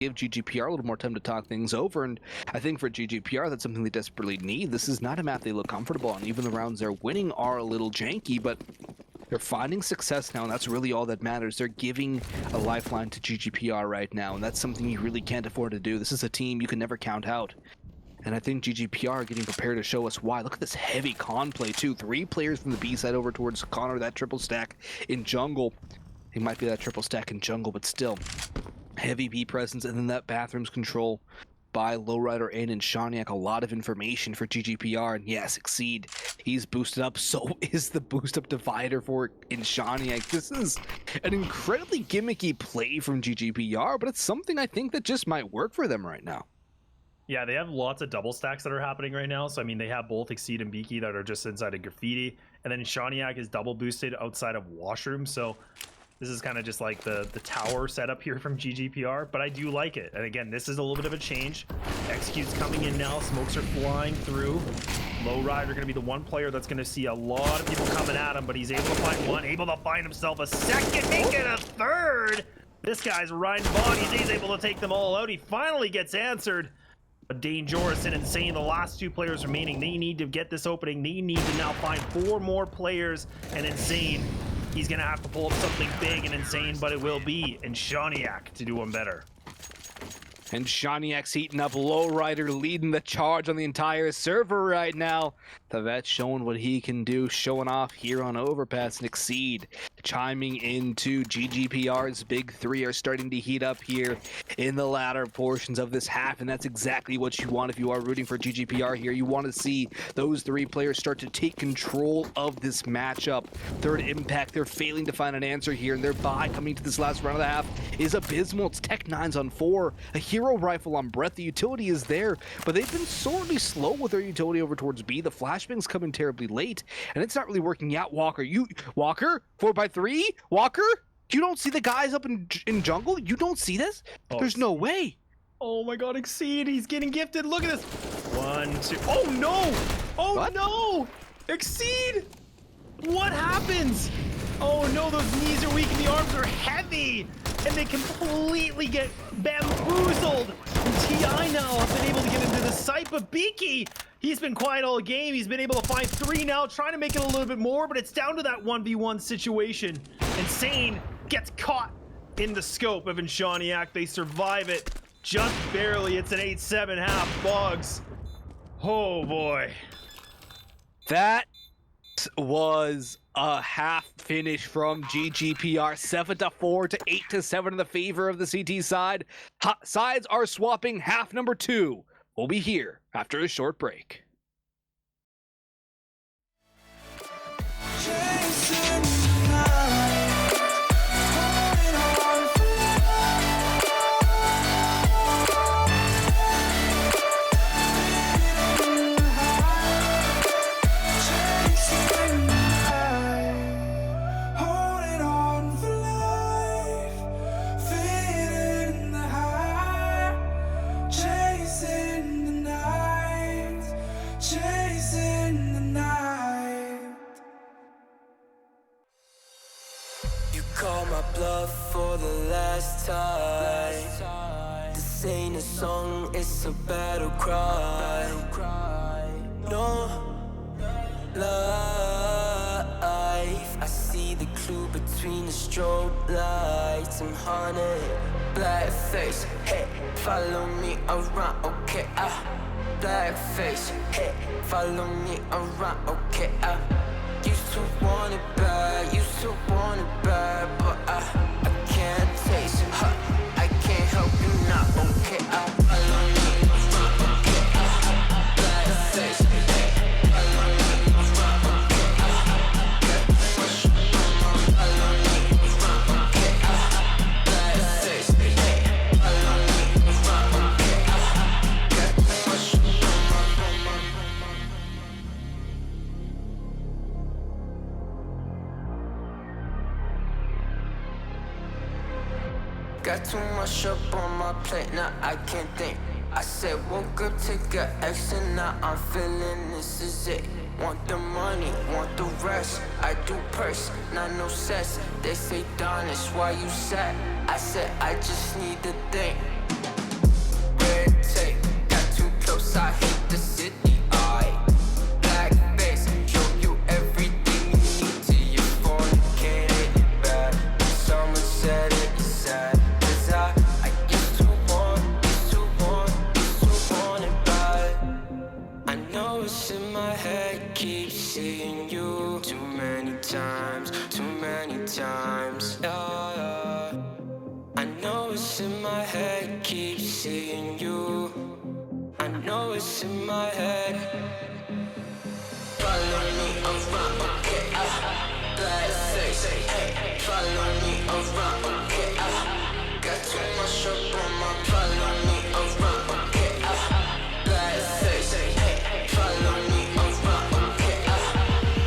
give GGPR a little more time to talk things over, and I think for GGPR, that's something they desperately need. This is not a map they look comfortable on. Even the rounds they're winning are a little janky, but they're finding success now, and that's really all that matters. They're giving a lifeline to GGPR right now, and that's something you really can't afford to do. This is a team you can never count out. And I think GGPR are getting prepared to show us why. Look at this heavy con play, too. 3 players from the B side over towards Connor, that triple stack in jungle. It might be that triple stack in jungle, but still. Heavy B presence, and then that bathrooms control by Lowrider and Shaniak. A lot of information for GGPR, and yes, Exceed. He's boosted up, so is the boost up divider for Shaniak. This is an incredibly gimmicky play from GGPR, but it's something I think that just might work for them right now. Yeah, they have lots of double stacks that are happening right now. So, I mean, they have both Exceed and Beaky that are just inside of Graffiti. And then Shaniak is double boosted outside of Washroom. So, this is kind of just like the tower setup here from GGPR. But I do like it. And again, this is a little bit of a change. Execute's coming in now. Smokes are flying through. Lowrider going to be the one player that's going to see a lot of people coming at him. But he's able to find one. Able to find himself a second. Make it a third. This guy's riding bodies. He's able to take them all out. He finally gets answered. Dangerous and Insane, the last 2 players remaining. They need to get this opening. They need to now find 4 more players. And Insane, he's gonna have to pull up something big and Insane, but it will be in Shaniak to do him better. And Shaniak's heating up. Lowrider leading the charge on the entire server right now. The vet showing what he can do, showing off here on Overpass. And Exceed chiming into GGPR's big 3 are starting to heat up here in the latter portions of this half, and that's exactly what you want if you are rooting for GGPR here. You want to see those 3 players start to take control of this matchup. Third Impact, they're failing to find an answer here, and their buy coming to this last round of the half is abysmal. It's Tech 9s on 4, a hero rifle on Breath. The utility is there, but they've been sorely slow with their utility over towards B. The flashbang's coming terribly late, and it's not really working out. Walker, 4x3? Walker? You don't see the guys up in jungle? You don't see this? Oh, there's no way. Oh my god, Exceed, he's getting gifted. Look at this. 1, 2. Oh no! Oh what? No! Exceed! What happens? Oh no, those knees are weak and the arms are heavy! And they completely get bamboozled. And TI now have been able to get into the site, but Beaky, he's been quiet all game. He's been able to find 3 now, trying to make it a little bit more, but it's down to that 1v1 situation. Insane gets caught in the scope of Shaniak. They survive it just barely. It's an 8-7 half. Bugs. Oh boy. That was a half finish from GGPR. 7-4 to 8-7 in the favor of the CT side. Sides are swapping. Half number 2 will be here after a short break. Call my bluff for the last time. This ain't a song, it's a battle cry. No life. I see the clue between the strobe lights. I'm haunted, black face. Hey, follow me around, okay? Black face. Hey, follow me around, okay? Used to want it bad, but I can't taste it. I can't help you now, okay? Follow me around, okay? Black face, follow me around, okay? Follow me around, okay? Black face, follow me around, got too much up on my plate, now I can't think. I said woke up to get X and now I'm feeling this is it. Want the money, want the rest. I do purse, not no cess. They say Don, it's why you sad. I said I just need to think. I keep seeing you. I know it's in my head. Follow me around, okay, black face, hey. Follow me around, okay, got too much up on my. Follow me around, okay, black face, hey. Follow me around, okay,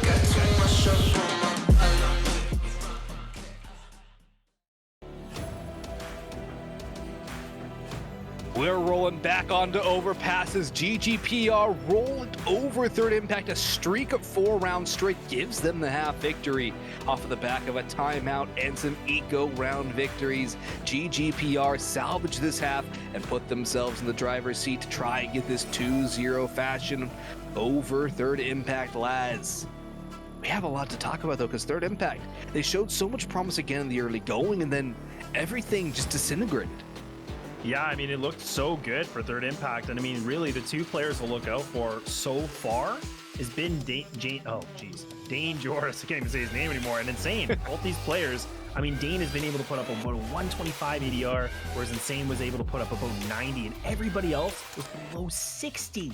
got too much up on my. Follow me around. We're rolling back onto overpasses. GGPR rolled over Third Impact. A streak of 4 rounds straight gives them the half victory off of the back of a timeout and some eco round victories. GGPR salvaged this half and put themselves in the driver's seat to try and get this 2-0 fashion over Third Impact lads. We have a lot to talk about though, because Third Impact, they showed so much promise again in the early going and then everything just disintegrated. Yeah, I mean, it looked so good for Third Impact. And I mean, really, the 2 players to look out for so far has been Dane Joris. I can't even say his name anymore. And Insane. Both these players, I mean, Dane has been able to put up about a 125 ADR, whereas Insane was able to put up about 90. And everybody else was below 60.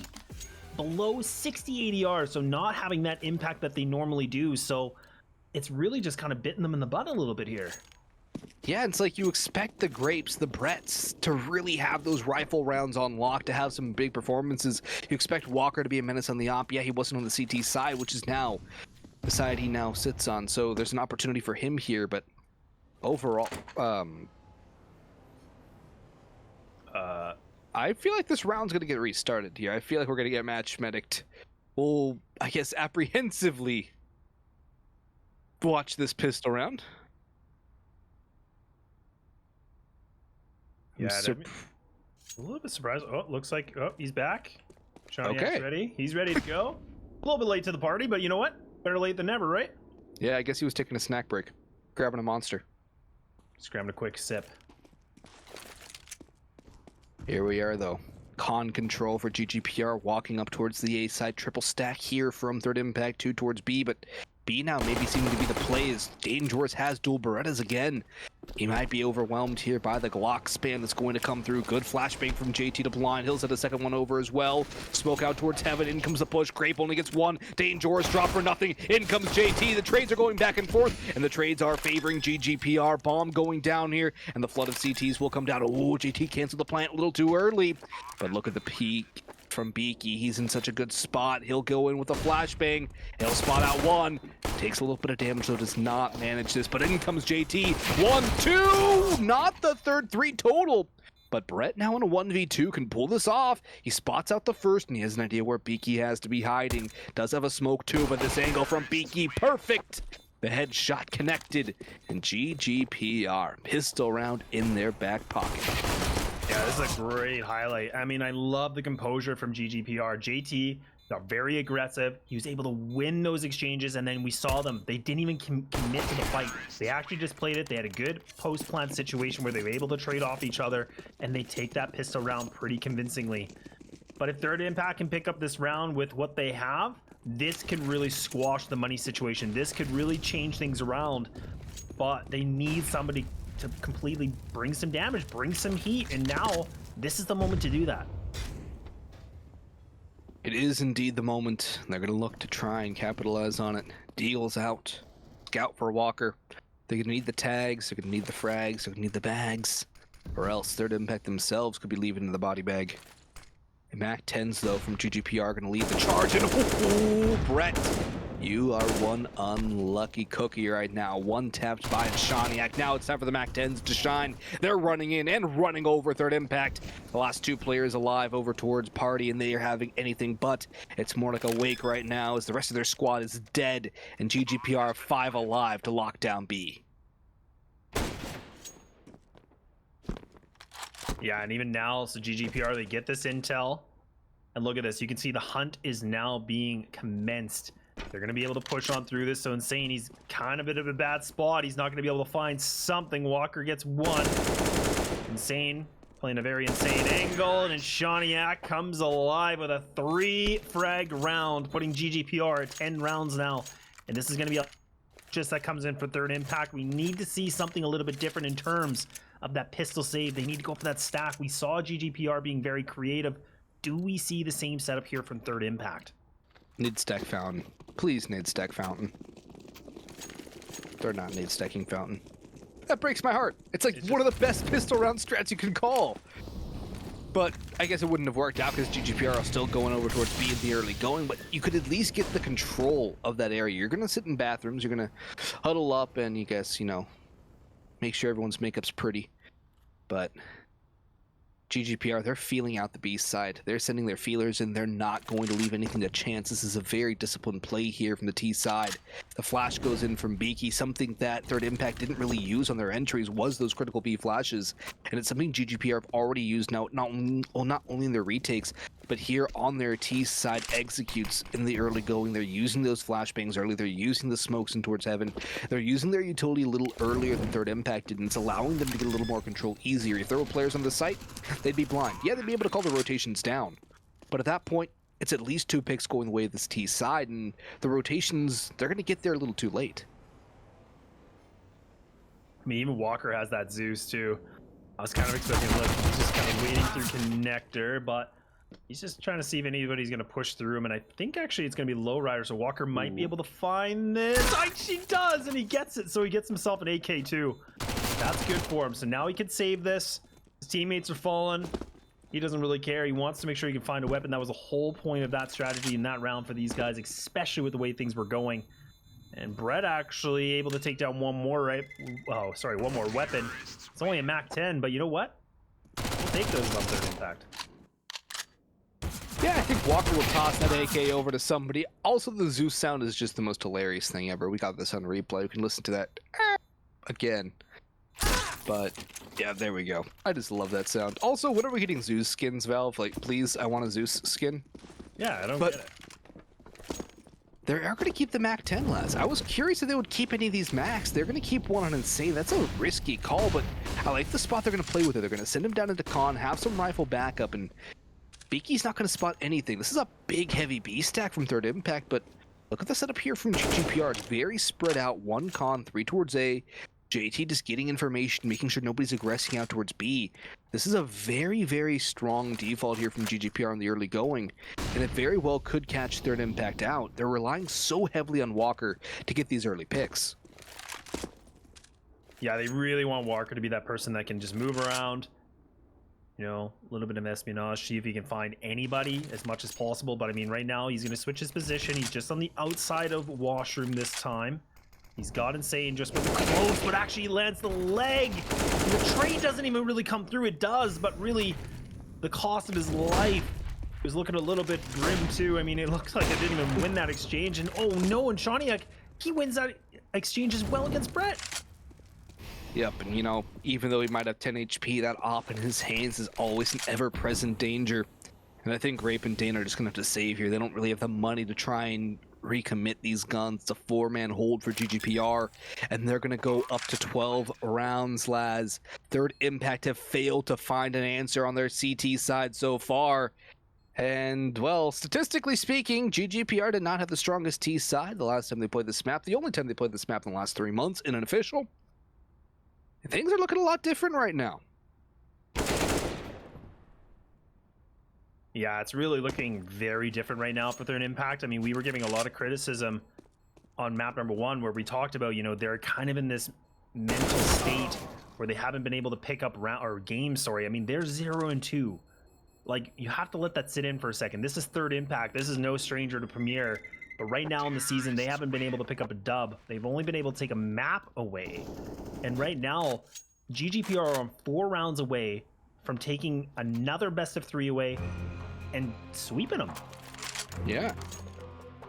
Below 60 ADR. So not having that impact that they normally do. So it's really just kind of bitten them in the butt a little bit here. Yeah, it's like you expect the Grapes, the Bretts, to really have those rifle rounds on lock, to have some big performances. You expect Walker to be a menace on the op. Yeah, he wasn't on the CT side, which is now the side he now sits on. So there's an opportunity for him here, but overall, I feel like this round's going to get restarted here. I feel like we're going to get match medicked. We'll, I guess, apprehensively watch this pistol round. Yeah, a little bit surprised. Oh, looks like he's back. Shaniak's ready. He's ready to go. A little bit late to the party, but you know what? Better late than never, right? Yeah, I guess he was taking a snack break, grabbing a monster. Just grabbing a quick sip. Here we are, though. Con control for GGPR, walking up towards the A side. Triple stack here from Third Impact, 2 towards B, but B now maybe seeming to be the play as Dangerous has dual Berettas again. He might be overwhelmed here by the Glock spam that's going to come through. Good flashbang from JT to blind. He'll set a second one over as well. Smoke out towards Heaven. In comes the push. Grape only gets 1. Dangerous drop for nothing. In comes JT. The trades are going back and forth, and the trades are favoring GGPR. Bomb going down here, and the flood of CTs will come down. Oh, JT canceled the plant a little too early, but look at the peak from Beaky. He's in such a good spot. He'll go in with a flashbang. He'll spot out 1. Takes a little bit of damage, though does not manage this. But in comes JT. 1, 2! Not the third 3 total. But Brett now in a 1v2 can pull this off. He spots out the first, and he has an idea where Beaky has to be hiding. Does have a smoke too, but this angle from Beaky, perfect! The headshot connected, and GGPR pistol round in their back pocket. Yeah, this is a great highlight. I mean, I love the composure from GGPR. JT got very aggressive. He was able to win those exchanges, and then we saw them. They didn't even commit to the fight. They actually just played it. They had a good post-plant situation where they were able to trade off each other, and they take that pistol round pretty convincingly. But if Third Impact can pick up this round with what they have, this could really squash the money situation. This could really change things around, but they need somebody to completely bring some damage, bring some heat, and now this is the moment to do that. It is indeed the moment. They're going to look to try and capitalize on it. Deagle's out. Scout for Walker. They're going to need the tags, they're going to need the frags, they're going to need the bags, or else Third Impact themselves could be leaving in the body bag. And Mac 10s, though, from GGPR are going to lead the charge, and Brett, you are one unlucky cookie right now. One tapped by Shaniak. Now it's time for the Mac 10s to shine. They're running in and running over Third Impact. The last 2 players alive over towards Party, and they are having anything but. It's more like a wake right now as the rest of their squad is dead, and GGPR 5 alive to lock down B. Yeah, and even now, so GGPR, they get this intel. And look at this. You can see the hunt is now being commenced. They're going to be able to push on through this. So Insane, he's kind of in a bad spot. He's not going to be able to find something. Walker gets 1. Insane playing a very insane angle. And then Shaniak comes alive with a 3 frag round, putting GGPR at 10 rounds now. And this is going to be a just that comes in for Third Impact. We need to see something a little bit different in terms of that pistol save. They need to go for that stack. We saw GGPR being very creative. Do we see the same setup here from Third Impact? Nade stack fountain. Please, nade stack fountain. They're not nade stacking fountain. That breaks my heart. It's like one of the best pistol round strats you can call. But I guess it wouldn't have worked out because GGPR are still going over towards B in the early going, but you could at least get the control of that area. You're going to sit in bathrooms, you're going to huddle up and you guess, you know, make sure everyone's makeup's pretty. But GGPR, they're feeling out the B side. They're sending their feelers and they're not going to leave anything to chance. This is a very disciplined play here from the T side. The flash goes in from Beaky. Something that Third Impact didn't really use on their entries was those critical B flashes. And it's something GGPR have already used now, not only in their retakes, but here on their T side executes in the early going. They're using those flashbangs early. They're using the smokes in towards heaven. They're using their utility a little earlier than Third Impact did, and it's allowing them to get a little more control easier. If there were players on the site, they'd be blind. Yeah, they'd be able to call the rotations down. But at that point, it's at least 2 picks going the way of this T side, and the rotations, they're going to get there a little too late. I mean, even Walker has that Zeus too. I was kind of expecting, look, he's just kind of waiting through connector, but he's just trying to see if anybody's going to push through him, and I think actually it's going to be Lowrider, so Walker might be able to find this. He does, and he gets it, so he gets himself an AK too. That's good for him, so now he can save this. His teammates are falling. He doesn't really care. He wants to make sure he can find a weapon. That was the whole point of that strategy in that round for these guys, especially with the way things were going. And Brett actually able to take down one more, right? Oh, sorry, one more weapon. It's only a MAC 10, but you know what? We'll take those on Third Impact. Yeah, I think Walker will toss that AK over to somebody. Also, the Zeus sound is just the most hilarious thing ever. We got this on replay. We can listen to that again. But yeah, there we go. I just love that sound. Also, when are we getting Zeus skins, Valve? Like, please, I want a Zeus skin. Yeah, I don't get it. They are going to keep the MAC 10 lads. I was curious if they would keep any of these Macs. They're going to keep one on Insane. That's a risky call, but I like the spot they're going to play with it. They're going to send him down into Con, have some rifle backup, and Beaky's not going to spot anything. This is a big, heavy B stack from Third Impact, but look at the setup here from GGPR. It's very spread out. 1 Con, 3 towards A. JT just getting information, making sure nobody's aggressing out towards B. This is a very, very strong default here from GGPR in the early going, and it very well could catch Third Impact out. They're relying so heavily on Walker to get these early picks. Yeah, they really want Walker to be that person that can just move around. You know, a little bit of espionage, see if he can find anybody as much as possible. But I mean, right now he's going to switch his position. He's just on the outside of Washroom this time. He's got Insane just with close, but actually he lands the leg. The trade doesn't even really come through. It does, but really the cost of his life is looking a little bit grim too. I mean, it looks like it didn't even win that exchange. And oh no, and Shaniak, he wins that exchange as well against Brett. Yep, and you know, even though he might have 10 HP, that op in his hands is always an ever-present danger. And I think Rape and Dane are just going to have to save here. They don't really have the money to try and recommit these guns. It's a 4-man hold for GGPR, and they're going to go up to 12 rounds, lads. Third Impact have failed to find an answer on their CT side so far. And, well, statistically speaking, GGPR did not have the strongest T side the last time they played this map. The only time they played this map in the last 3 months in an official. Things are looking a lot different right now. Yeah, it's really looking very different right now for Third Impact. I mean, we were giving a lot of criticism on map number 1 where we talked about, you know, they're kind of in this mental state where they haven't been able to pick up games, sorry. I mean, they're 0-2. Like, you have to let that sit in for a second. This is Third Impact. This is no stranger to Premier. But right now in the season, they haven't been able to pick up a dub. They've only been able to take a map away. And right now, GGPR are on 4 rounds away from taking another best of 3 away and sweeping them. Yeah.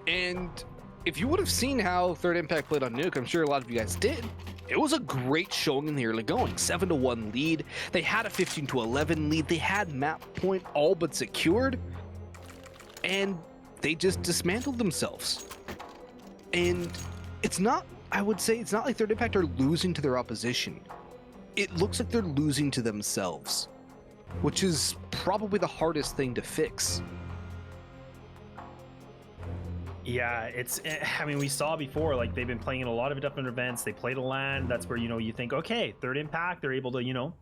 And if you would have seen how Third Impact played on Nuke, I'm sure a lot of you guys did. It was a great showing in the early going. 7-1 lead. They had a 15-11 lead. They had map point all but secured. And they just dismantled themselves. And it's not, I would say, it's not like Third Impact are losing to their opposition. It looks like they're losing to themselves, which is probably the hardest thing to fix. Yeah, I mean, we saw before, like, they've been playing in a lot of different events. They played a LAN. That's where, you think, okay, third impact, they're able to,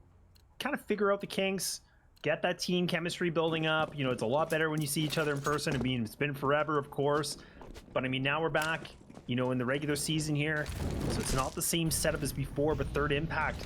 kind of figure out the kinks, get that team chemistry building up. It's a lot better when you see each other in person. I mean, it's been forever, of course. But, I mean, now we're back, in the regular season here. So it's not the same setup as before, but third impact